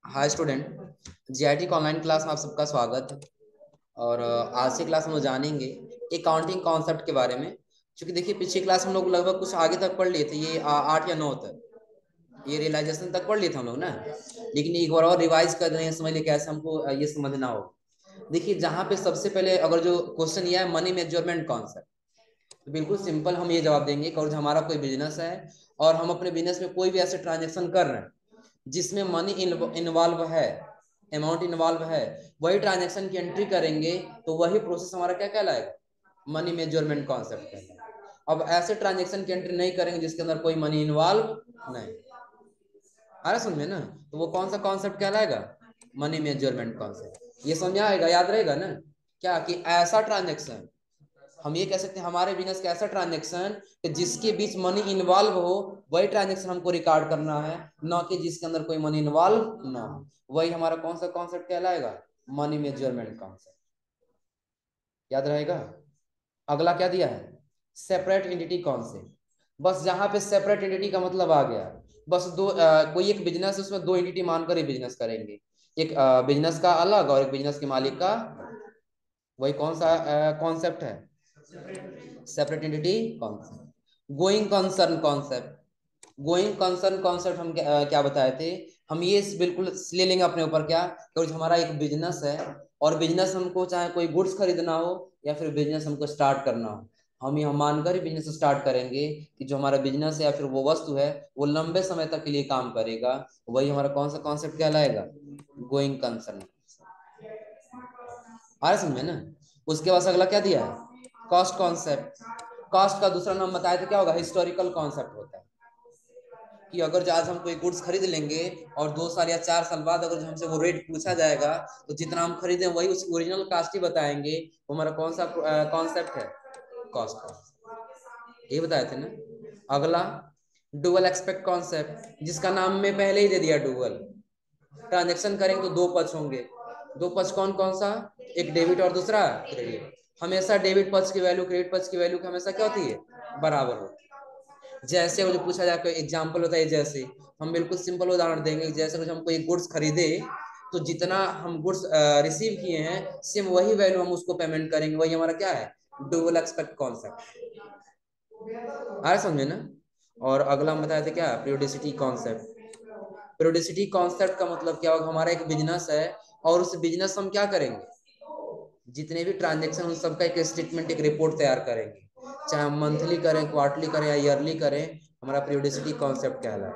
Hi student, GIT का online class में आप सबका स्वागत है। और आज की क्लास हम लोग जानेंगे अकाउंटिंग कॉन्सेप्ट के बारे में। क्योंकि देखिए पिछली क्लास हम लोग लगभग कुछ आगे तक पढ़ लिए थे, ये 8 या 9 तक, ये रियलाइजेशन तक पढ़ लिए थे हम लोग ना। लेकिन एक बार और रिवाइज कर रहे हैं, समझ लिए कैसे हमको ये समझना हो। देखिए जहाँ पे सबसे पहले अगर जो क्वेश्चन ये है मनी मेजरमेंट कॉन्सेप्ट, तो बिल्कुल सिंपल हम ये जवाब देंगे कि अगर हमारा कोई बिजनेस है और हम अपने बिजनेस में कोई भी ऐसे ट्रांजेक्शन कर रहे हैं जिसमें मनी इन्वॉल्व है, अमाउंट इन्वॉल्व है, वही ट्रांजेक्शन की एंट्री करेंगे तो वही प्रोसेस हमारा क्या कहलाएगा, मनी मेजरमेंट कॉन्सेप्ट कहलाएगा। अब ऐसे ट्रांजेक्शन की एंट्री नहीं करेंगे जिसके अंदर कोई मनी इन्वॉल्व नहीं आ रहा, समझे ना। तो वो कौन सा कॉन्सेप्ट कहलाएगा, मनी मेजरमेंट कॉन्सेप्ट। ये समझ आएगा, याद रहेगा ना। क्या कि ऐसा ट्रांजेक्शन, हम ये कह सकते हैं हमारे बिजनेस का ऐसा ट्रांजेक्शन कि जिसके बीच मनी इन्वॉल्व हो, वही ट्रांजेक्शन हमको रिकॉर्ड करना है, ना कि जिसके अंदर कोई मनी इन्वॉल्व ना हो। वही हमारा कौन सा कॉन्सेप्ट कहलाएगा, मनी मेजरमेंट कॉन्सेप्ट। याद रहेगा। अगला क्या दिया है, सेपरेट एंटिटी कॉन्सेप्ट। बस जहां पे सेपरेट एंटिटी का मतलब आ गया, बस दो कोई एक बिजनेस है उसमें दो एंटिटी मानकर ही बिजनेस करेंगे, एक बिजनेस का अलग और एक बिजनेस के मालिक का। वही कौन सा कॉन्सेप्ट है, separate entity concept. Going concern concept, going concern concept हम क्या बताए थे। हम ये बिल्कुल ले लेंगे अपने ऊपर, क्या कि हमारा एक बिजनेस है और बिजनेस हमको चाहे कोई गुड्स खरीदना हो या फिर बिजनेस हमको स्टार्ट करना हो, हम यह मानकर ही बिजनेस स्टार्ट करेंगे कि जो हमारा बिजनेस है या फिर वो वस्तु है वो लंबे समय तक के लिए काम करेगा। वही हमारा कौन सा कॉन्सेप्ट कहलाएगा, गोइंग कंसर्न। आ रहा समझे ना। उसके बाद अगला क्या दिया है, कॉस्ट कॉन्सेप्ट। कॉस्ट का दूसरा नाम बताया तो क्या होगा, हिस्टोरिकल कॉन्सेप्ट होता है कि अगर आज हम कोई गुड्स खरीद लेंगे और 2 साल या 4 साल बाद अगर हमसे वो रेट पूछा जाएगा तो जितना हम खरीदे वही उसकी ओरिजिनल कास्ट ही बताएंगे। वो हमारा कौन सा कॉन्सेप्ट है, कॉस्ट। ये बताए थे ना। अगला डुअल एक्सपेक्ट कॉन्सेप्ट, जिसका नाम में पहले ही दे दिया डुअल। ट्रांजेक्शन करेंगे तो दो पक्ष होंगे, दो पक्ष कौन कौन सा, एक डेबिट और दूसरा क्रेडिट। हमेशा डेबिट पक्ष की वैल्यू क्रेडिट पक्ष की वैल्यू हमेशा क्या होती है, बराबर होती है। जैसे वो जो पूछा जाए कोई एग्जाम्पल होता है, जैसे हम बिल्कुल सिंपल उदाहरण देंगे, जैसे कुछ हम कोई गुड्स खरीदे तो जितना हम गुड्स रिसीव किए हैं सेम वही वैल्यू हम उसको पेमेंट करेंगे। वही हमारा क्या है, डुअल एक्सपेक्ट कॉन्सेप्ट। आ रहा समझे ना। और अगला हम बताए थे क्या, पीरियोडिसिटी कॉन्सेप्ट। पीरियोडिसिटी कॉन्सेप्ट का मतलब क्या होगा, हमारा एक बिजनेस है और उस बिजनेस हम क्या करेंगे, जितने भी ट्रांजेक्शन उन सबका एक स्टेटमेंट, एक रिपोर्ट तैयार करेंगे, चाहे हम मंथली करें, क्वार्टरली करें या ईयरली करें। हमारा पीरियोडिसिटी कॉन्सेप्ट क्या है।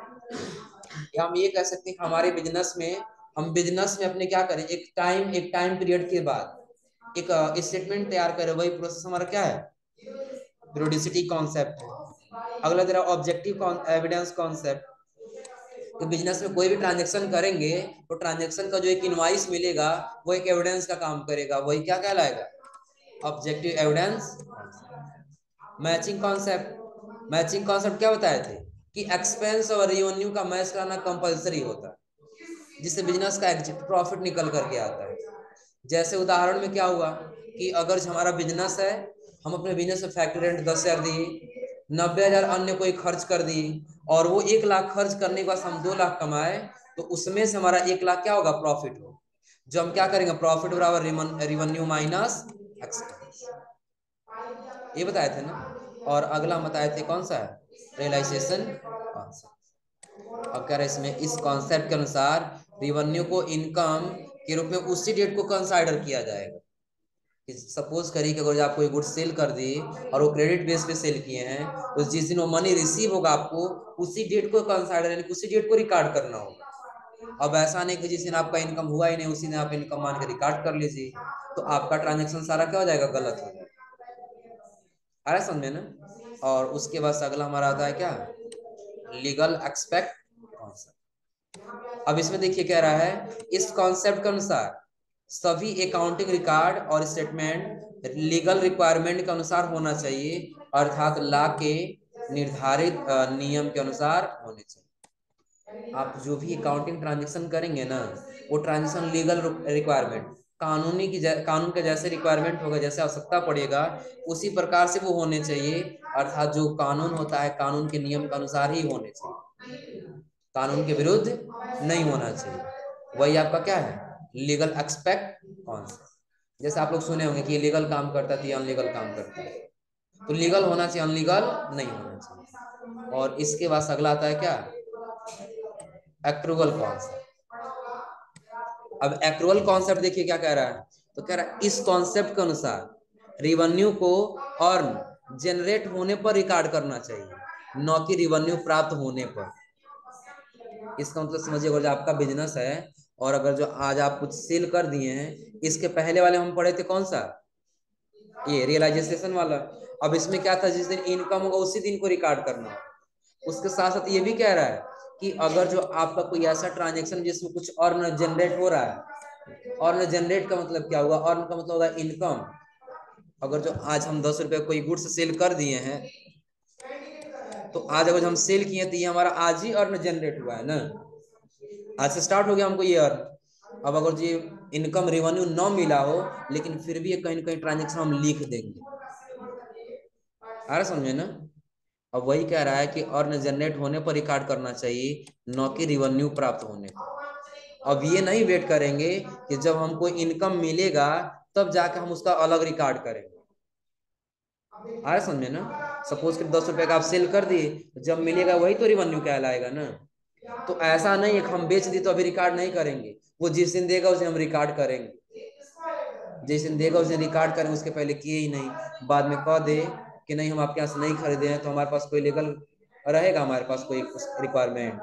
या हम ये कह सकते हैं हमारे बिजनेस में, हम बिजनेस में अपने क्या करें, एक टाइम पीरियड के बाद एक स्टेटमेंट तैयार करें, वही प्रोसेस हमारा क्या है, पीरियोडिसिटी कॉन्सेप्ट है। अगला तेरा ऑब्जेक्टिव एविडेंस कॉन्सेप्ट। तो बिजनेस में कोई भी ट्रांजेक्शन करेंगे तो ट्रांजेक्शन का जो एक इनवाइस मिलेगा वो एक एविडेंस का काम करेगा, वही क्या कहलाएगा, objective evidence. Matching concept, matching concept क्या बताए थे कि एक्सपेंस और रेवेन्यू का मैच कराना कंपलसरी होता है, जिससे बिजनेस का एग्जिट प्रॉफिट निकल करके आता है। जैसे उदाहरण में क्या हुआ कि अगर हमारा बिजनेस है, हम अपने बिजनेस में फैक्ट्री रेंट 10,000 दिए, 90,000 अन्य कोई खर्च कर दिए और वो 1 लाख खर्च करने के बाद हम 2 लाख कमाए, तो उसमें से हमारा 1 लाख क्या होगा, प्रॉफिट हो। जो हम क्या करेंगे, प्रॉफिट बराबर रेवेन्यू माइनस एक्सपेंस। ये बताए थे ना। और अगला हम बताए थे कौन सा है, रियलाइजेशन कॉन्सेप्ट। अब कह रहे इसमें इस कॉन्सेप्ट के अनुसार रेवेन्यू को इनकम के रूप में उसी डेट को कंसाइडर किया जाएगा। सपोज करिए कि अगर आप कोई गुड सेल कर दिए और वो क्रेडिट बेस पे सेल किए हैं, तो जिस दिन वो मनी रिसीव होगा आपको उसी डेट को कंसाइडर यानी उसी डेट को रिकॉर्ड करना होगा। अब ऐसा नहीं कि जिस दिन आपका इनकम हुआ ही नहीं उसी दिन आप इनकम मान के रिकॉर्ड कर लीजिए, तो आपका ट्रांजेक्शन सारा क्या हो जाएगा, गलत हो जाएगा। आ रहा समझे ना। और उसके बाद अगला हमारा आता है क्या, लीगल एक्सपेक्ट कॉन्सेप्ट। अब इसमें देखिए कह रहा है इस कॉन्सेप्ट के अनुसार सभी अकाउंटिंग रिकॉर्ड और स्टेटमेंट लीगल रिक्वायरमेंट के अनुसार होना चाहिए, अर्थात लॉ के निर्धारित नियम के अनुसार होने चाहिए। आप जो भी अकाउंटिंग ट्रांजेक्शन करेंगे ना, वो ट्रांजेक्शन लीगल रिक्वायरमेंट, कानून के जैसे रिक्वायरमेंट होगा, जैसे आवश्यकता पड़ेगा उसी प्रकार से वो होने चाहिए। अर्थात जो कानून होता है कानून के नियम के अनुसार ही होने चाहिए, कानून के विरुद्ध नहीं होना चाहिए। वही आपका क्या है, लीगल एक्सपेक्ट कॉन्सेप्ट। जैसे आप लोग सुने होंगे कि ये लीगल काम करता है तो ये अनलीगल काम करता है, तो लीगल होना चाहिए, अनलीगल नहीं होना चाहिए। और इसके बाद अगला आता है क्या, एक्रूवल कॉन्सेप्ट। अब एक्रूवल कॉन्सेप्ट देखिए क्या कह रहा है, तो कह रहा है इस कॉन्सेप्ट के अनुसार रिवेन्यू को अर्न जनरेट होने पर रिकॉर्ड करना चाहिए, न कि रिवेन्यू प्राप्त होने पर। इसका मतलब समझिए, अगर जो आपका बिजनेस है और अगर जो आज आप कुछ सेल कर दिए हैं, इसके पहले वाले हम पढ़े थे कौन सा, ये रियलाइजेशन वाला। अब इसमें क्या था, जिस दिन इनकम होगा उसी दिन को रिकॉर्ड करना। उसके साथ साथ ये भी कह रहा है कि अगर जो आपका कोई ऐसा ट्रांजेक्शन जिसमें कुछ अर्न जनरेट हो रहा है, अर्न जनरेट का मतलब क्या हुआ, अर्न का मतलब होगा इनकम। अगर जो आज हम 10 रुपए कोई गुड्स सेल कर दिए हैं, तो आज अगर हम सेल किए तो ये हमारा आज ही अर्न जनरेट हुआ है ना, आज से स्टार्ट हो गया हमको ये अर्न। अब अगर ये इनकम रेवेन्यू न मिला हो, लेकिन फिर भी कहीं ना कहीं ट्रांजेक्शन हम लिख देंगे, आ रहा समझे ना। अब वही कह रहा है कि अर्न जनरेट होने पर रिकॉर्ड करना चाहिए, न कि रिवेन्यू प्राप्त होने पर। अब ये नहीं वेट करेंगे कि जब हमको इनकम मिलेगा तब जाकर हम उसका अलग रिकॉर्ड करेंगे, आ रहा समझे ना। सपोज कि 10 रुपए का आप सेल कर दिए, जब मिलेगा वही तो रिवेन्यू कहलाएगा ना। तो ऐसा नहीं है कि हम बेच दिए तो अभी रिकॉर्ड नहीं करेंगे, वो जिस दिन देगा उस दिन हम रिकॉर्ड करेंगे, जिस दिन देगा उस दिन रिकॉर्ड करेंगे, उसके पहले किए ही नहीं। बाद में कह दे कि नहीं हम आपके यहाँ से नहीं खरीदे हैं, तो हमारे पास कोई लीगल रहेगा, हमारे पास कोई रिक्वायरमेंट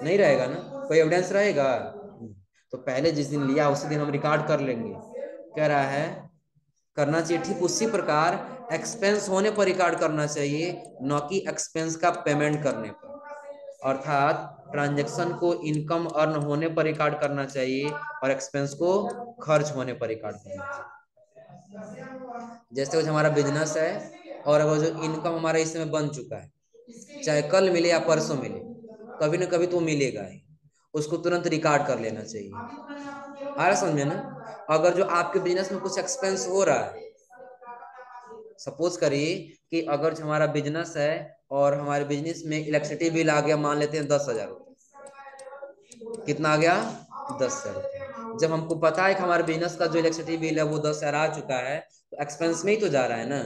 नहीं रहेगा ना, कोई एविडेंस रहेगा। तो पहले जिस दिन लिया उसी दिन हम रिकॉर्ड कर लेंगे। कह रहा है करना चाहिए ठीक उसी प्रकार एक्सपेंस होने पर रिकॉर्ड करना चाहिए, न कि एक्सपेंस का पेमेंट करने पर। अर्थात ट्रांजैक्शन को इनकम अर्न होने पर रिकॉर्ड करना चाहिए और एक्सपेंस को खर्च होने पर रिकॉर्ड करना चाहिए। जैसे कुछ हमारा बिजनेस है और अगर जो इनकम हमारा इस समय बन चुका है, चाहे कल मिले या परसों मिले, कभी ना कभी तो मिलेगा ही, उसको तुरंत रिकॉर्ड कर लेना चाहिए। आ रहा समझे ना। अगर जो आपके बिजनेस में कुछ एक्सपेंस हो रहा है, सपोज करिए कि अगर जो हमारा बिजनेस है और हमारे बिजनेस में इलेक्ट्रिसिटी बिल आ गया, मान लेते हैं 10,000 रुपये। कितना आ गया, 10,000 रुपये। जब हमको पता है कि हमारे बिजनेस का जो इलेक्ट्रिसिटी बिल है वो 10,000 आ चुका है, तो एक्सपेंस में ही तो जा रहा है ना।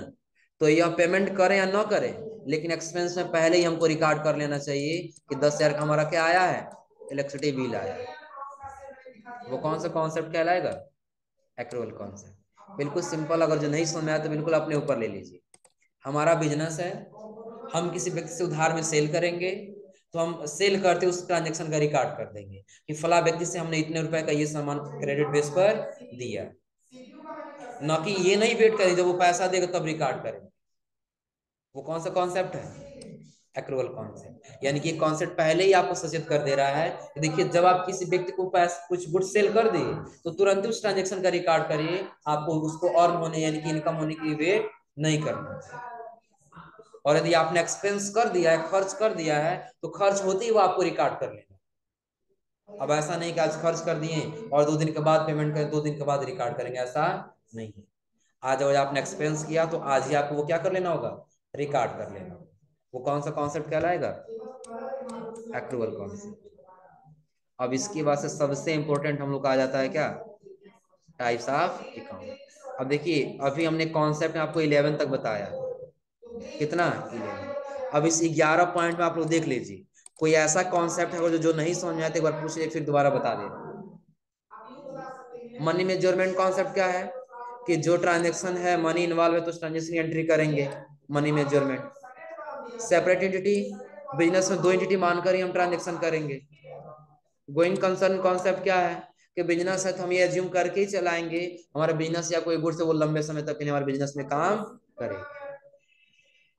तो ये हम पेमेंट करें या ना करें, लेकिन एक्सपेंस में पहले ही हमको रिकॉर्ड कर लेना चाहिए कि 10,000 का हमारा क्या आया है, इलेक्ट्रिसिटी बिल आया है। वो कौन सा कॉन्सेप्ट कहलाएगा, एक्रूवल कॉन्सेप्ट। बिल्कुल सिंपल, अगर जो नहीं समझ में आया तो बिल्कुल अपने ऊपर ले लीजिए। हमारा बिजनेस है, हम किसी व्यक्ति से उधार में सेल करेंगे, तो हम सेल करते उस ट्रांजेक्शन का रिकॉर्ड कर देंगे कि फला व्यक्ति से हमने इतने रुपए का ये सामान क्रेडिट बेस पर दिया, ना कि ये नहीं वेट करें जब वो पैसा देगा तब रिकॉर्ड करें। वो कौन सा कॉन्सेप्ट है, एक्रूवल कॉन्सेप्ट। यानी कि कॉन्सेप्ट पहले ही आपको सचेत कर दे रहा है कि देखिए जब आप किसी व्यक्ति को पैसा कुछ गुड सेल कर दिए, तो तुरंत उस ट्रांजेक्शन का रिकॉर्ड करिए, आपको उसको अर्न होने यानी कि इनकम होने की वेट नहीं करना। और यदि आपने एक्सपेंस कर दिया है, खर्च कर दिया है, तो खर्च होते ही वो आपको रिकॉर्ड कर लेना। अब ऐसा नहीं कि आज खर्च कर दिए और 2 दिन के बाद पेमेंट करें, 2 दिन के बाद रिकॉर्ड करेंगे, ऐसा नहीं है। आज अगर आपने एक्सपेंस किया तो आज ही आपको वो क्या कर लेना होगा, रिकॉर्ड कर लेना। वो कौन सा कॉन्सेप्ट कहलाएगा, एक्रूवल कॉन्सेप्ट। अब इसकी बात से सबसे इंपॉर्टेंट हम लोग का आ जाता है क्या, टाइप्स ऑफ अकाउंट। अब देखिए अभी हमने कॉन्सेप्ट में आपको 11 तक बताया, कितना 11। अब इस 11 पॉइंट में आप लोग देख लीजिए, कोई ऐसा कॉन्सेप्ट है जो नहीं समझ में आया तो एक बार पूछ लीजिए, फिर दोबारा बता दे। मनी मेजरमेंट कॉन्सेप्ट क्या है, कि जो ट्रांजेक्शन है मनी इन्वॉल्व है तो उस ट्रांजेक्शन की एंट्री करेंगे, money measurement. Separate entity, business में 2 एंटिटी मानकर ही हम ट्रांजेक्शन करेंगे। गोइंग कंसर्न कॉन्सेप्ट क्या है, कि बिजनेस है तो हम ये एज्यूम करके ही चलाएंगे हमारा बिजनेस या कोई गुड्स है वो लंबे समय तक हमारे बिजनेस में काम करेगा।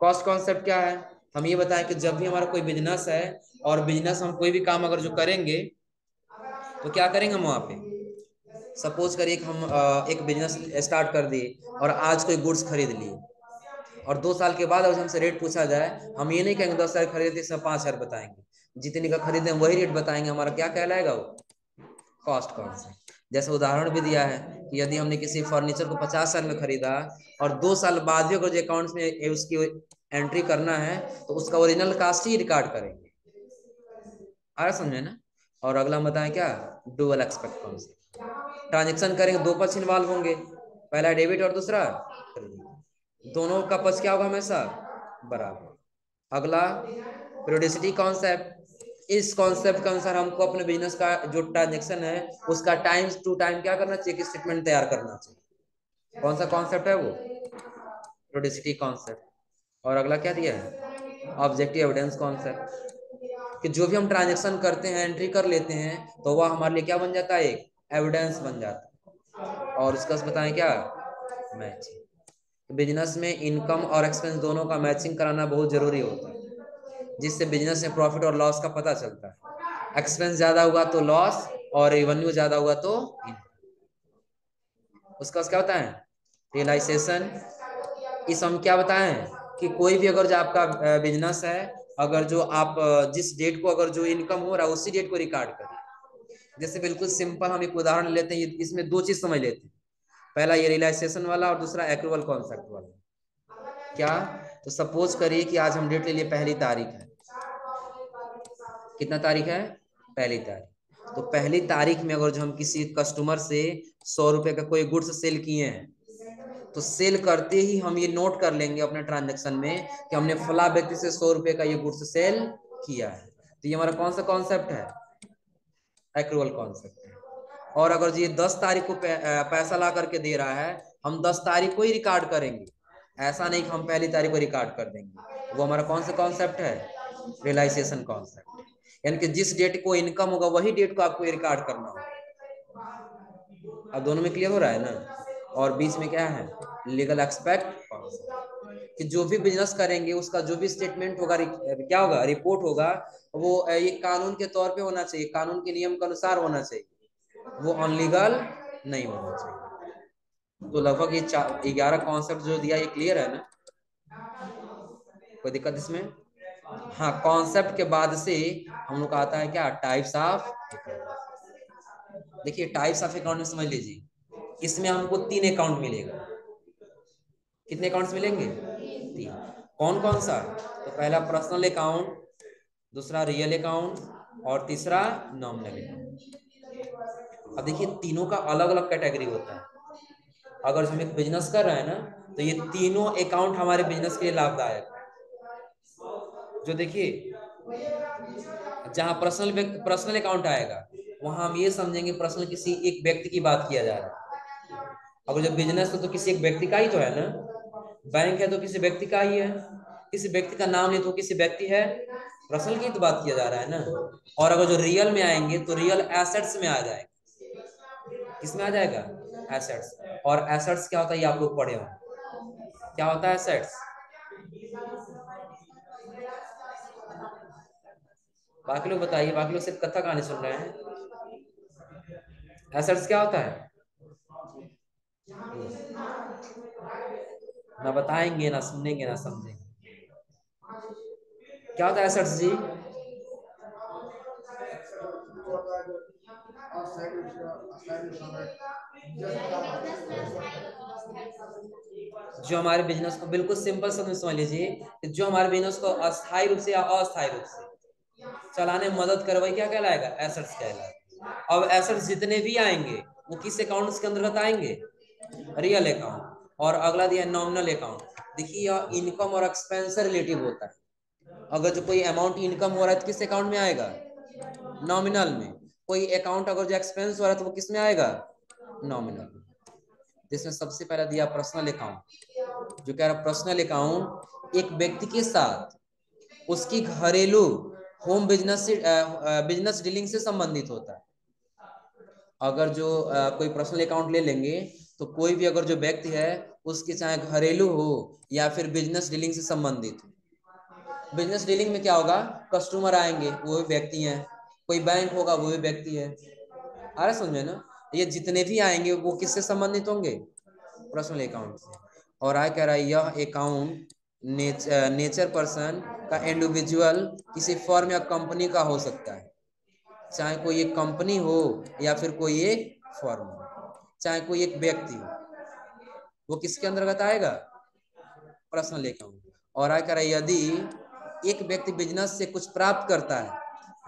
कॉस्ट कॉन्सेप्ट क्या है, हम ये बताएं कि जब भी हमारा कोई बिजनेस है और बिजनेस हम कोई भी काम अगर जो करेंगे तो क्या करेंगे हम वहां पे, सपोज करिए कि हम एक बिजनेस स्टार्ट कर दिए और आज कोई गुड्स खरीद लिए, और 2 साल के बाद अगर हमसे रेट पूछा जाए, हम ये नहीं कहेंगे 10,000 खरीदे इसमें 5,000 बताएंगे, जितने का खरीदे वही रेट बताएंगे, हमारा क्या कहलाएगा वो, कॉस्ट कॉन्सेप्ट। जैसे उदाहरण भी दिया है कि यदि हमने किसी फर्नीचर को 50,000 में खरीदा और 2 साल बाद भी अगर जो अकाउंट्स में उसकी एंट्री करना है तो उसका ओरिजिनल कास्ट ही रिकॉर्ड करेंगे। आ रहा समझे ना। और अगला हम बताएं क्या, डुअल एक्सपेक्ट कॉन्सेप्ट। ट्रांजेक्शन करेंगे, दो पक्ष इन्वॉल्व होंगे, पहला डेबिट और दूसरा क्रेडिट, दोनों का पक्ष क्या होगा, हमेशा बराबर। अगला पीरियोडिसिटी कॉन्सेप्ट, इस कॉन्सेप्ट के अनुसार हमको अपने बिजनेस का जो ट्रांजेक्शन है उसका टाइम टू टाइम क्या करना चाहिए, स्टेटमेंट तैयार करना चाहिए। कौन सा कॉन्सेप्ट है वो, पीरियोडिसिटी कॉन्सेप्ट। और अगला क्या दिया है, ऑब्जेक्टिव एविडेंस कॉन्सेप्ट, कि जो भी हम ट्रांजेक्शन करते हैं, एंट्री कर लेते हैं, तो वह हमारे लिए क्या बन जाता है, एक एविडेंस बन जाता है। और उसका बताएं क्या, मैचिंग। बिजनेस में इनकम और एक्सपेंस दोनों का मैचिंग कराना बहुत जरूरी होता है, जिससे बिजनेस में प्रॉफिट और लॉस का पता चलता है। एक्सपेंस ज्यादा हुआ तो लॉस, और रेवेन्यू ज्यादा हुआ तो इनकम। उसका क्या होता है, रियलाइजेशन। इस हम क्या बताएं कि कोई भी अगर जो आपका बिजनेस है, अगर जो आप जिस डेट को अगर जो इनकम हो रहा है उसी डेट को रिकॉर्ड करें। जैसे बिल्कुल सिंपल हम एक उदाहरण लेते हैं, इसमें दो चीज समझ लेते हैं, पहला ये रियलाइजेशन वाला और दूसरा एक्रूवल कॉन्सेप्ट वाला। क्या, तो सपोज करिए कि आज हम डेट ले लिए, पहली तारीख है, कितना तारीख है, पहली तारीख। तो पहली तारीख में अगर जो हम किसी कस्टमर से 100 रुपए का कोई गुड्स सेल किए हैं, तो सेल करते ही हम ये नोट कर लेंगे अपने ट्रांजेक्शन में कि हमने फला व्यक्ति से 100 रुपए का ये गुड्स सेल किया है। तो ये हमारा कौन सा कॉन्सेप्ट है, एक्रूवल कॉन्सेप्ट है। और अगर ये 10 तारीख को पैसा ला करके दे रहा है, हम 10 तारीख को ही रिकॉर्ड करेंगे, ऐसा नहीं कि हम पहली तारीख को रिकॉर्ड कर देंगे। वो हमारा कौन सा कॉन्सेप्ट है, रियलाइजेशन कॉन्सेप्ट। यानी कि जिस डेट को इनकम होगा वही डेट को आपको रिकॉर्ड करना होगा। अब दोनों में क्लियर हो रहा है ना। और बीच में क्या है, लीगल एक्सपेक्ट, कि जो भी बिजनेस करेंगे उसका जो भी स्टेटमेंट होगा, क्या होगा, रिपोर्ट होगा, वो ये कानून के तौर पे होना चाहिए, कानून के नियम के अनुसार होना चाहिए, वो अनलीगल नहीं होना चाहिए। तो लगभग ये 11 कॉन्सेप्ट जो दिया, ये क्लियर है ना, कोई दिक्कत इसमें। हाँ, कॉन्सेप्ट के बाद से हम लोग का आता है क्या, टाइप्स ऑफ। देखिए टाइप्स ऑफ अकाउंट में समझ लीजिए, इसमें हमको 3 अकाउंट मिलेगा। कितने अकाउंट्स मिलेंगे, 3। कौन कौन सा, तो पहला पर्सनल अकाउंट, दूसरा रियल अकाउंट, और तीसरा नॉमिनल अकाउंट। अब देखिए तीनों का अलग अलग कैटेगरी होता है। अगर हम एक बिजनेस कर रहे हैं ना, तो ये तीनों अकाउंट हमारे बिजनेस के लिए लाभदायक है। जो देखिए, जहां पर्सनल अकाउंट आएगा, वहां हम ये समझेंगे पर्सनल किसी एक व्यक्ति की बात किया जा रहा है। अगर जब बिजनेस हो तो किसी एक व्यक्ति का ही तो है ना, बैंक है तो किसी व्यक्ति का ही है, किसी व्यक्ति का नाम नहीं तो किसी व्यक्ति है, पर्सनल की तो बात किया जा रहा है ना। और अगर जो रियल में आएंगे तो रियल एसेट्स में आ जाएगा। किसमें आ जाएगा, एसेट्स। और एसेट्स क्या होता है, ये आप लोग पढ़े हो, क्या होता है एसेट्स। बाकी लोग बताइए, बाकी लोग सिर्फ कथा कहानी सुन रहे हैं। एसेट्स क्या होता है, ना बताएंगे, ना सुनेंगे, ना समझेंगे। क्या होता है एसेट्स जी, जो हमारे बिजनेस को, बिल्कुल सिंपल शब्द में समझ लीजिए, जो हमारे बिजनेस को अस्थायी रूप से या अस्थायी रूप से चलाने में मदद करे, वही क्या कहलाएगा, एसेट्स कहलाएगा। अब एसेट्स जितने भी आएंगे वो किस अकाउंट के अंतर्गत आएंगे, रियल अकाउंट। और अगला दिया नॉमिनल अकाउंट। देखिए यह इनकम और एक्सपेंस से रिलेटिव होता है। अगर जो कोई अमाउंट इनकम हो रहा है तो किस अकाउंट में आएगा, नॉमिनल में। कोई अकाउंट अगर जो एक्सपेंस हो रहा है तो वो किस में आएगा, नॉमिनल। जिसमें सबसे पहला दिया पर्सनल अकाउंट, जो कह रहा पर्सनल अकाउंट एक व्यक्ति के साथ उसकी घरेलू होम बिजनेस से बिजनेस डीलिंग से संबंधित होता है। अगर जो कोई पर्सनल अकाउंट ले लेंगे तो कोई भी अगर जो व्यक्ति है उसके चाहे घरेलू हो या फिर बिजनेस डीलिंग से संबंधित हो। बिजनेस डीलिंग में क्या होगा, कस्टमर आएंगे वो भी व्यक्ति हैं, कोई बैंक होगा वो भी व्यक्ति है। आ रहा समझे ना, ये जितने भी आएंगे वो किससे संबंधित होंगे, पर्सनल अकाउंट से। और आय कह रहा है यह अकाउंट नेचर पर्सन का इंडिविजुअल किसी फर्म या कंपनी का हो सकता है, चाहे कोई एक कंपनी हो या फिर कोई एक फर्म हो, चाहे कोई एक व्यक्ति हो, वो किसके अंतर्गत आएगा, पर्सनल अकाउंट। और आय कह रहा है यदि एक व्यक्ति बिजनेस से कुछ प्राप्त करता है,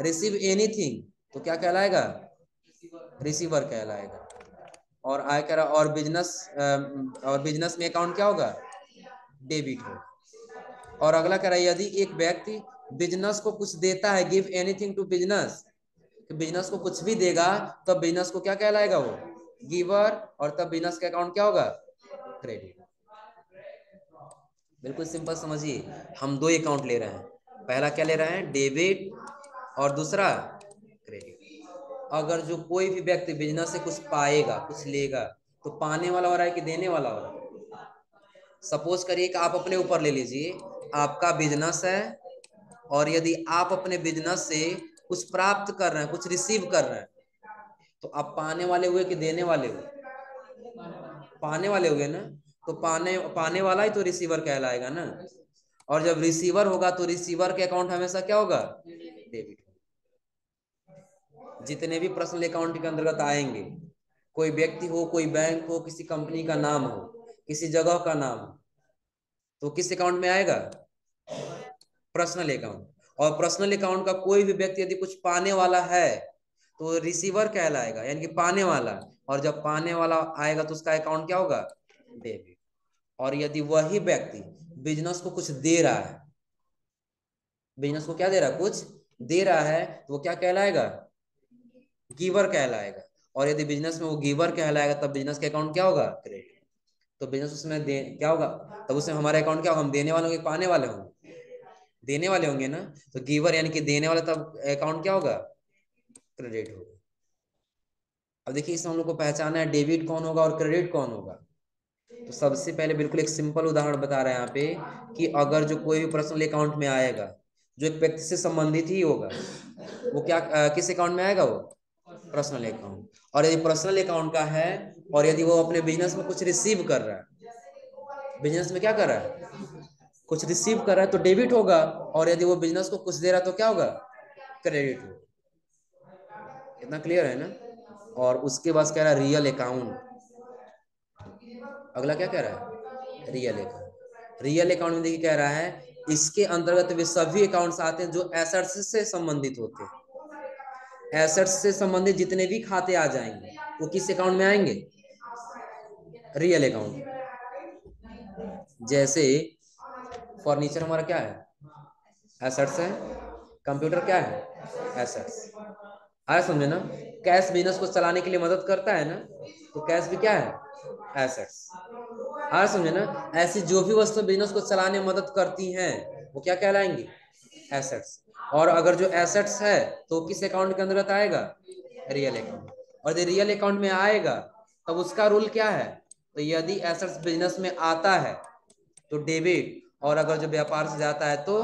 रिसीव एनीथिंग, तो क्या कहलाएगा? रिसीवर कहलाएगा। और आय कह रहा और बिजनेस में अकाउंट क्या होगा? डेबिट होगा। और अगला कह रहा है यदि एक व्यक्ति बिजनेस को कुछ देता है, give anything to business, business को कुछ भी देगा तब बिजनेस को क्या कहलाएगा? वो गिवर। और तब बिजनेस का अकाउंट क्या होगा? क्रेडिट। बिल्कुल सिंपल समझिए, हम दो अकाउंट ले रहे हैं, पहला क्या ले रहे हैं? डेबिट, और दूसरा क्रेडिट। अगर जो कोई भी व्यक्ति बिजनेस से कुछ पाएगा, कुछ लेगा, तो पाने वाला हो रहा है कि देने वाला हो रहा है? सपोज करिए कि आप अपने ऊपर ले लीजिए, आपका बिजनेस है, और यदि आप अपने बिजनेस से कुछ प्राप्त कर रहे हैं, कुछ रिसीव कर रहे हैं, तो आप पाने वाले हुए कि देने वाले हुए? पाने वाले हुए ना। तो पाने वाला ही तो रिसीवर कहलाएगा ना। और जब रिसीवर होगा तो रिसीवर के अकाउंट हमेशा क्या होगा? डेबिट। जितने भी पर्सनल अकाउंट के अंतर्गत आएंगे, कोई व्यक्ति हो, कोई बैंक हो, किसी कंपनी का नाम हो, किसी जगह का नाम हो, तो किस अकाउंट में आएगा? Personal account. और पर्सनल अकाउंट का कोई भी व्यक्ति यदि कुछ पाने वाला है तो रिसीवर कहलाएगा, यानी कि पाने वाला। और जब पाने वाला आएगा तो उसका अकाउंट क्या होगा? डेबिट। और यदि वही व्यक्ति बिजनेस को कुछ दे रहा है, बिजनेस को क्या दे रहा है? कुछ दे रहा है, तो वो क्या कहलाएगा? गिवर कहलाएगा। और यदि बिजनेस में वो गिवर कहलाएगा तब बिजनेस का अकाउंट क्या होगा? क्रेडिट। तो बिजनेस उसमें दे क्या होगा? तब उसमें हमारा अकाउंट क्या होगा? हम देने वाले होंगे, पाने वाले होंगे? देने वाले होंगे ना। तो गिवर यानी कि देने वाला, तब अकाउंट क्या होगा? क्रेडिट होगा। अब देखिए इसमें हम लोग को पहचाना है डेबिट कौन होगा और क्रेडिट कौन होगा। तो सबसे पहले बिल्कुल एक सिंपल उदाहरण बता रहे हैं यहाँ पे, कि अगर जो कोई भी पर्सनल अकाउंट में आएगा, जो एक व्यक्ति से संबंधित ही होगा, वो क्या किस अकाउंट में आएगा? वो पर्सनल अकाउंट। और यदि पर्सनल अकाउंट का है, और यदि वो अपने बिजनेस में कुछ रिसीव कर रहा है, बिजनेस में क्या कर रहा है? कुछ रिसीव कर रहा है, तो डेबिट होगा। और यदि वो बिजनेस को कुछ दे रहा है तो क्या होगा? क्रेडिट होगा। इतना क्लियर है ना। और उसके बाद कह रहा है रियल अकाउंट। अगला क्या कह रहा है? Real account. रियल अकाउंट में देखिए कह रहा है इसके अंतर्गत वे सभी अकाउंट्स आते हैं जो एसेट्स से संबंधित होते हैं। एसेट्स से संबंधित जितने भी खाते आ जाएंगे वो किस अकाउंट में आएंगे? Real account. जैसे फर्नीचर हमारा क्या है? एसेट्स है। कंप्यूटर क्या है? एसेट्स। आया समझे ना। कैश बिजनेस को चलाने के लिए मदद करता है ना, तो कैश भी क्या है? एसेट्स। आया समझे ना। ऐसी जो भी वस्तु बिजनेस को चलाने में मदद करती हैं वो क्या कहलाएंगी? एसेट्स। और अगर जो एसेट्स है तो किस अकाउंट के अंतर्गत आएगा? Real account. और यदि रियल अकाउंट में आएगा तब उसका रूल क्या है? तो यदि एसेट्स बिजनेस में आता है तो डेबिट, और अगर जो व्यापार से जाता है तो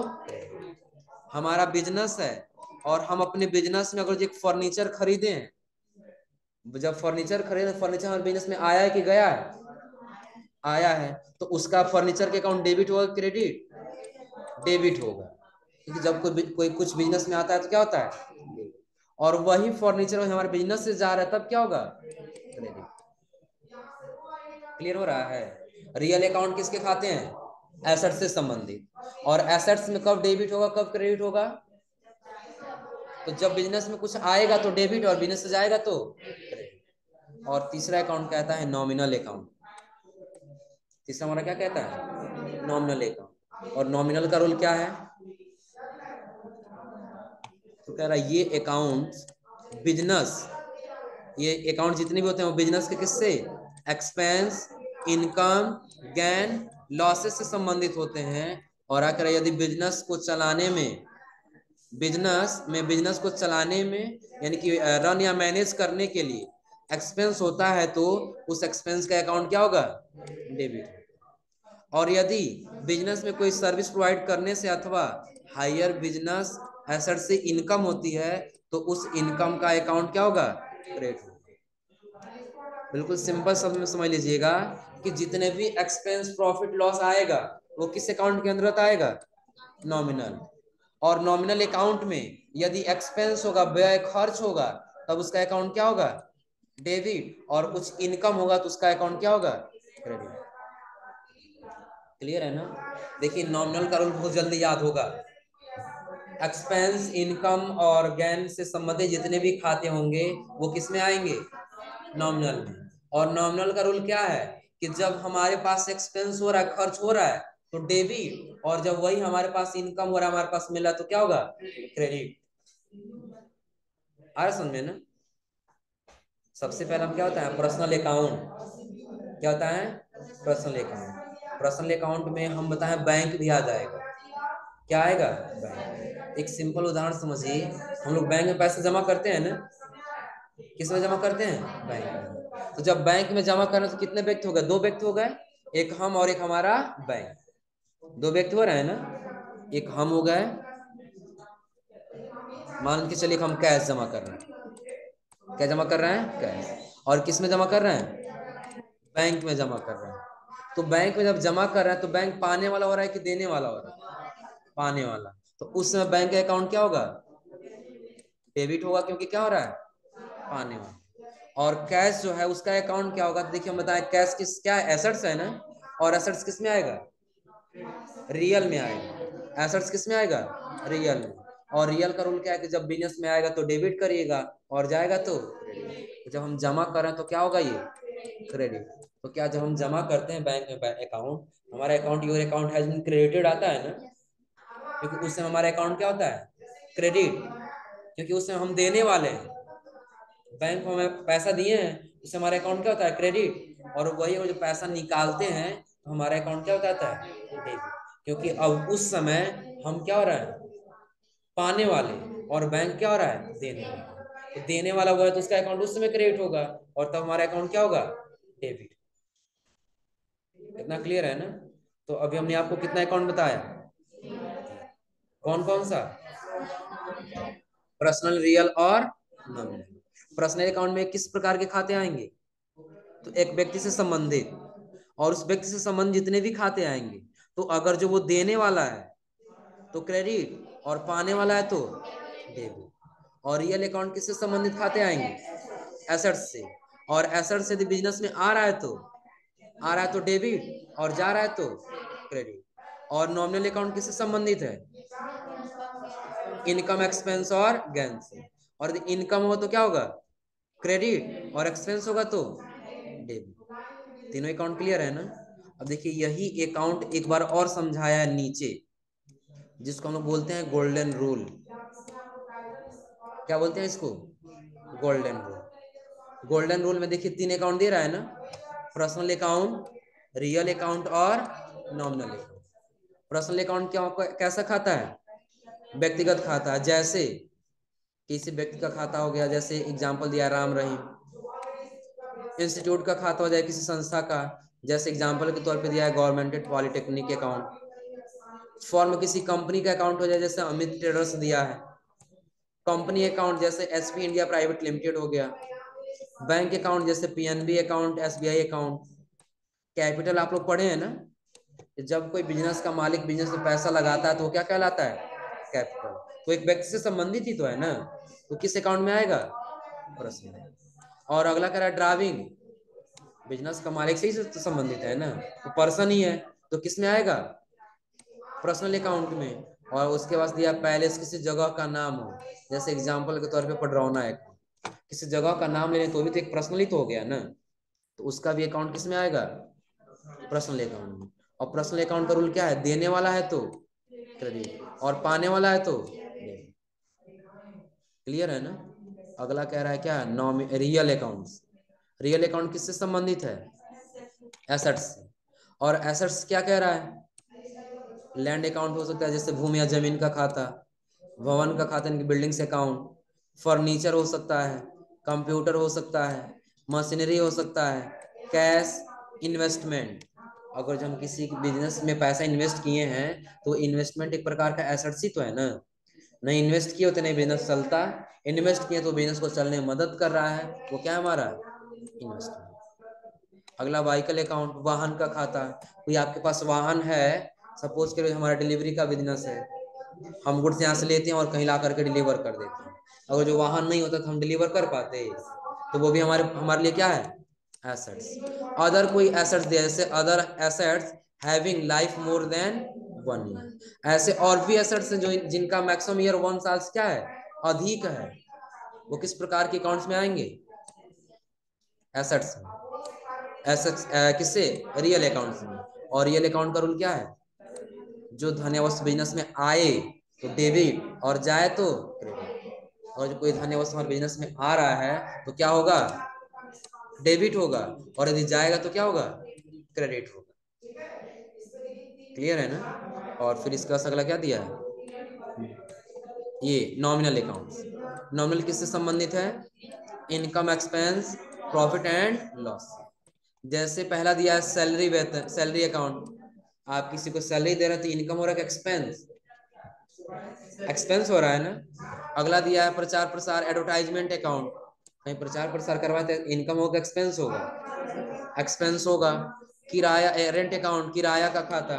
हमारा बिजनेस है, और हम अपने बिजनेस में अगर जो एक फर्नीचर खरीदे हैं, जब फर्नीचर खरीदे, फर्नीचर हमारे बिजनेस में आया है कि गया है? आया है। तो उसका फर्नीचर के अकाउंट डेबिट होगा क्रेडिट? डेबिट होगा। क्योंकि जब कोई कुछ बिजनेस में आता है तो क्या होता है? और वही फर्नीचर हमारे बिजनेस से जा रहा है तब क्या होगा? क्रेडिट। क्लियर हो रहा है। रियल अकाउंट किसके खाते हैं? एसेट से संबंधित। और एसेट्स में कब डेबिट होगा, कब क्रेडिट होगा? तो जब बिजनेस में कुछ आएगा तो डेबिट, और बिजनेस से जाएगा तो क्रेडिट। और तीसरा अकाउंट कहता है नॉमिनल अकाउंट। तीसरा हमारा क्या कहता है? Nominal account. और नॉमिनल का रूल क्या है? तो कह रहा है ये अकाउंट बिजनेस, ये अकाउंट जितने भी होते हैं वो बिजनेस के किससे? एक्सपेंस, इनकम, गेन, लॉसेस से संबंधित होते हैं। और आकर यदि बिजनेस को चलाने में, बिजनेस को चलाने में यानी कि रन या मैनेज करने के लिए एक्सपेंस होता है तो उस एक्सपेंस का अकाउंट क्या होगा? डेबिट। और यदि बिजनेस में कोई सर्विस प्रोवाइड करने से अथवा हायर बिजनेस एसेट से इनकम होती है तो उस इनकम का अकाउंट क्या होगा? क्रेडिट होगा। बिल्कुल सिंपल शब्द में समझ लीजिएगा कि जितने भी एक्सपेंस, प्रॉफिट, लॉस आएगा वो किस अकाउंट के अंतर्गत आएगा? नॉमिनल। और नॉमिनल अकाउंट में यदि एक्सपेंस होगा, व्यय खर्च होगा, तब उसका अकाउंट क्या होगा? डेबिट। और कुछ इनकम होगा तो उसका अकाउंट क्या होगा? क्रेडिट। क्लियर है ना। देखिए नॉमिनल का रूल बहुत जल्दी याद होगा। एक्सपेंस, इनकम और गेन से संबंधित जितने भी खाते होंगे वो किस में आएंगे? नॉमिनल में। और नॉमिनल का रूल क्या है कि जब हमारे पास एक्सपेंस हो रहा है, खर्च हो रहा है, तो डेबिट, और जब वही हमारे पास इनकम हो रहा है, हमारे पास मिल रहा है, तो क्या होगा? क्रेडिट। आ रहा समझ में ना? सबसे पहला क्या होता है? Personal account. क्या होता है? Personal account. पर्सनल अकाउंट में हम बताएं बैंक भी आ जाएगा। क्या आएगा? बैंक। एक सिंपल उदाहरण समझिए, हम लोग बैंक में पैसे जमा करते हैं ना, किस में जमा करते हैं? बैंक में। तो जब बैंक में जमा करना, तो कितने व्यक्ति हो गए? दो व्यक्ति हो गए, एक हम और एक हमारा बैंक। दो व्यक्ति हो रहे हैं ना, एक हम हो गए, मान के चलिए हम कैश जमा कर रहे हैं। क्या जमा कर रहे हैं? कैश। और किस में जमा कर रहे हैं? बैंक में जमा कर रहे हैं। तो बैंक में जब जमा कर रहे हैं, तो बैंक पाने वाला हो रहा है कि देने वाला हो रहा है? पाने वाला। तो उस समय बैंक का अकाउंट क्या होगा? डेबिट होगा, क्योंकि क्या हो रहा है? पाने वाला। और कैश जो है उसका अकाउंट क्या होगा? तो देखिए हम बताएं, कैश किस क्या है? एसेट्स है ना, और एसेट्स किस में आएगा? रियल में आएगा। एसेट्स किस में आएगा? रियल में। और रियल का रूल क्या है कि जब बिजनेस में आएगा तो डेबिट करिएगा, और जाएगा तो क्रेडिट। तो जब हम जमा कर रहे हैं तो क्या होगा? ये क्रेडिट। तो क्या जब हम जमा करते हैं बैंक में अकाउंट, हमारा account your account has been credited आता है ना, क्योंकि उस समय हमारा अकाउंट क्या होता है? क्रेडिट। क्योंकि उस समय हम देने वाले हैं, बैंक में हमें पैसा दिए हैं, उससे हमारा अकाउंट क्या होता है? क्रेडिट। और वही जो पैसा निकालते हैं तो हमारा अकाउंट क्या होता है? डेबिट। क्योंकि अब उस समय हम क्या हो रहा है? पाने वाले, और बैंक क्या हो रहा है? देने वाला। तो देने वाला हुआ है तो उसका अकाउंट उस समय क्रेडिट होगा, और तब हमारा अकाउंट क्या होगा? डेबिट। इतना क्लियर है ना? तो अभी हमने आपको कितना अकाउंट बताया? कौन कौन सा? पर्सनल, रियल और नॉमिनल। पर्सनल अकाउंट में किस प्रकार के खाते आएंगे? तो एक व्यक्ति से संबंधित, और उस व्यक्ति से संबंधित जितने भी खाते आएंगे, तो अगर जो वो देने वाला है तो क्रेडिट, और पाने वाला है तो डेबिट। और रियल अकाउंट किससे संबंधित खाते आएंगे? एसेट्स से। और एसेट्स से बिजनेस में आ रहा है तो डेबिट, और जा रहा है तो क्रेडिट। और नॉमिनल अकाउंट किससे संबंधित है? इनकम, एक्सपेंस और गेन से। और इनकम हो तो क्या होगा? क्रेडिट। और एक्सपेंस होगा तो डेबिट। तीनों अकाउंट क्लियर है ना? अब देखिए यही अकाउंट एक बार और समझाया है नीचे, जिसको हम लोग बोलते हैं गोल्डन रूल। क्या बोलते हैं इसको? Golden rule. गोल्डन रूल में देखिए तीन अकाउंट दे रहा है ना, पर्सनल अकाउंट, रियल अकाउंट और नॉमिनल अकाउंट। पर्सनल अकाउंट क्या कैसा खाता है? व्यक्तिगत खाता है। जैसे किसी व्यक्ति का खाता हो गया, जैसे एग्जांपल दिया राम रहीम। इंस्टीट्यूट का खाता हो जाए किसी संस्था का, जैसे एग्जांपल के तौर पे दिया है गवर्नमेंट पॉलिटेक्निक अकाउंट। फॉर्म किसी कंपनी का अकाउंट हो जाए, जैसे अमित ट्रेडर्स दिया है। कंपनी अकाउंट जैसे एसपी इंडिया प्राइवेट लिमिटेड हो गया। बैंक अकाउंट जैसे PNB account, SBI account. Capital आप लोग पढ़े हैं ना, जब कोई बिजनेस का मालिक बिजनेस में पैसा लगाता है तो वो क्या कहलाता है? कैपिटल। तो एक व्यक्ति से संबंधित ही तो है ना, तो किस अकाउंट में आएगा? पर्सनल। और अगला कह रहा है ड्राइविंग, बिजनेस का मालिक से ही तो संबंधित है ना, तो पर्सन ही है, तो किस में आएगा? पर्सनल अकाउंट में। और उसके बाद दिया पैलेस, किसी जगह का नाम हो, जैसे एग्जांपल के तौर पे पडरौना अकाउंट। किसी जगह का नाम ले लें तो भी तो एक पर्सनल ही तो हो गया ना, तो उसका भी अकाउंट किस में आएगा? पर्सनल अकाउंट में। और पर्सनल अकाउंट का रूल क्या है? देने वाला है तो क्रेडिट, और पाने वाला है तो डेबिट। क्लियर है ना? अगला कह रहा है क्या? Real account. रियल अकाउंट किससे संबंधित है? एसेट्स से। और एसेट्स क्या कह रहा है? लैंड अकाउंट हो सकता है, जैसे भूमि या जमीन का खाता, भवन का खाता यानी बिल्डिंग्स अकाउंट, फर्नीचर हो सकता है, कंप्यूटर हो सकता है, मशीनरी हो सकता है, कैश, इन्वेस्टमेंट। अगर जो हम किसी बिजनेस में पैसा इन्वेस्ट किए हैं तो इन्वेस्टमेंट एक प्रकार का एसेट्स ही तो है ना। नहीं इन्वेस्ट किए तो नहीं बिजनेस चलता, इन्वेस्ट किए तो बिजनेस को चलने में मदद कर रहा है, वो क्या है हमारा? इन्वेस्टमेंट। अगला व्हीकल अकाउंट, वाहन का खाता। कोई आपके पास वाहन है, सपोज करो हमारा डिलीवरी का बिजनेस है, हम गुड्स यहाँ से लेते हैं और कहीं ला करके डिलीवर कर देते हैं। अगर जो वाहन नहीं होता तो हम डिलीवर कर पाते, तो वो भी हमारे हमारे लिए क्या है? एसेट्स। अदर कोई एसेट्स दिया, जैसे other assets having life more than 1 year. ऐसे और भी एसेट्स हैं जो जिनका मैक्सिमम ईयर 1 साल से क्या है, अधिक है, वो किस प्रकार के अकाउंट्स में आएंगे, एसेट्स में, एसेट्स किससे, रियल अकाउंट्स में। और रियल अकाउंट का रूल क्या है, जो धन या वस्तु बिजनेस में आए तो डेबिट और जाए तो क्रेडिट। और जो कोई धन या वस्तु हमारे बिजनेस में आ रहा है तो क्या होगा, डेबिट होगा, और यदि जाएगा तो क्या होगा, क्रेडिट होगा। क्लियर है ना। और फिर इसका अगला क्या दिया है, ये नॉमिनल अकाउंट्स। नॉमिनल किससे संबंधित है, income, expense, profit and loss. जैसे पहला दिया है सैलरी, वेतन, सैलरी अकाउंट। आप किसी को सैलरी दे रहे हैं तो इनकम हो रहा है कि एक्सपेंस, एक्सपेंस हो रहा है ना। अगला दिया है प्रचार प्रसार, एडवर्टाइजमेंट अकाउंट। कहीं प्रचार प्रसार करवाते हैं, इनकम होगा, एक्सपेंस होगा, एक्सपेंस होगा। किराया, रेंट अकाउंट, किराया का खाता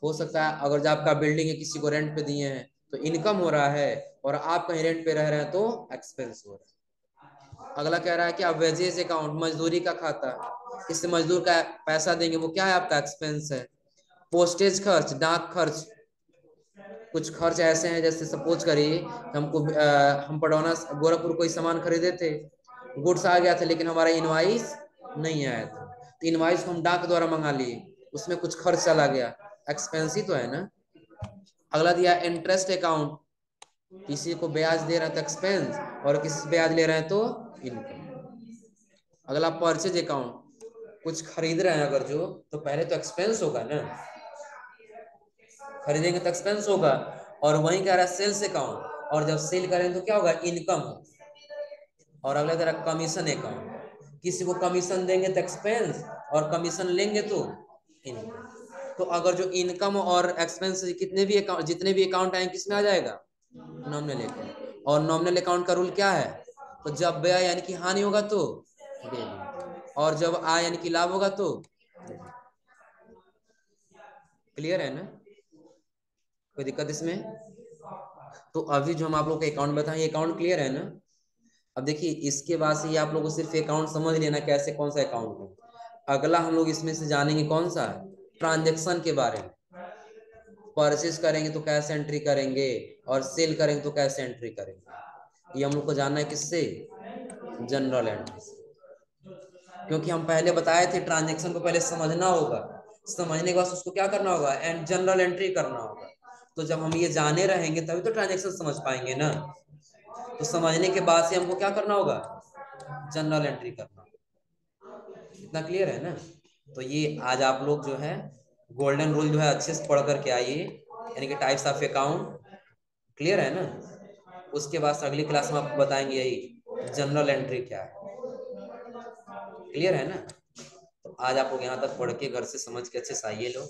हो सकता है, अगर जो आपका बिल्डिंग है किसी को रेंट पे दिए हैं तो इनकम हो रहा है, और आप कहीं रेंट पे रह रहे हैं तो एक्सपेंस हो रहा है। अगला कह रहा है कि आप वेजेस अकाउंट, मजदूरी का खाता, किसी मजदूर का पैसा देंगे वो क्या है, आपका एक्सपेंस है। पोस्टेज खर्च, डाक खर्च, कुछ खर्च ऐसे हैं, जैसे सपोज करिए हमको हम पडौना गोरखपुर कोई सामान खरीदे थे, गुड्स आ गया था लेकिन हमारा इनवाइस नहीं आया था, तो इनवाइस को हम डाक द्वारा मंगा लिए, उसमें कुछ खर्च चला गया, एक्सपेंस ही तो है ना। अगला दिया इंटरेस्ट अकाउंट, किसी को ब्याज दे रहे हैं तो एक्सपेंस, और किसी से ब्याज ले रहे हैं तो इनकम। अगला परचेज अकाउंट, कुछ खरीद रहे हैं अगर जो, तो पहले तो एक्सपेंस होगा ना, खरीदेंगे तो एक्सपेंस होगा। और वहीं कह रहा है सेल्स अकाउंट, और जब सेल करेंगे तो क्या होगा, इनकम। और अगला तरह कमीशन अकाउंट, किसी को कमीशन देंगे तो एक्सपेंस, और कमीशन लेंगे तो इनकम। तो अगर जो इनकम और एक्सपेंस कितने भी अकाउंट, जितने भी अकाउंट आए किसमें आ जाएगा, नॉमिनल अकाउंट। और नॉमिनल अकाउंट का रूल क्या है, तो जब व्यय यानी कि हानि होगा तो डेबिट, और जब आय यानी कि लाभ होगा तो। क्लियर है ना, कोई दिक्कत इसमें। तो अभी जो हम आप लोग को अकाउंट बताएं, अकाउंट क्लियर है ना। अब देखिए इसके बाद से ये आप लोगों को सिर्फ अकाउंट समझ लेना कैसे, कौन सा अकाउंट है। अगला हम लोग इसमें से जानेंगे कौन सा, ट्रांजेक्शन के बारे में। परचेज करेंगे तो कैसे एंट्री करेंगे, और सेल करेंगे तो कैसे एंट्री करेंगे, ये हम लोग को जानना है किससे, जनरल एंट्री से। क्योंकि हम पहले बताए थे ट्रांजेक्शन को पहले समझना होगा, समझने के बाद उसको क्या करना होगा, एंड जनरल एंट्री करना होगा। तो जब हम ये जाने रहेंगे तभी तो ट्रांजेक्शन समझ पाएंगे ना। तो समझने के बाद से हमको क्या करना होगा, जनरल एंट्री करना होगा। इतना क्लियर है ना। तो ये आज आप लोग जो है गोल्डन रूल जो है अच्छे से पढ़ करके आइए, यानी कि टाइप्स ऑफ अकाउंट। क्लियर है ना। उसके बाद अगली क्लास में आपको बताएंगे यही जनरल एंट्री क्या है। क्लियर है ना। तो आज आप लोग यहाँ तक पढ़ के घर से समझ के अच्छे से आइए लोग।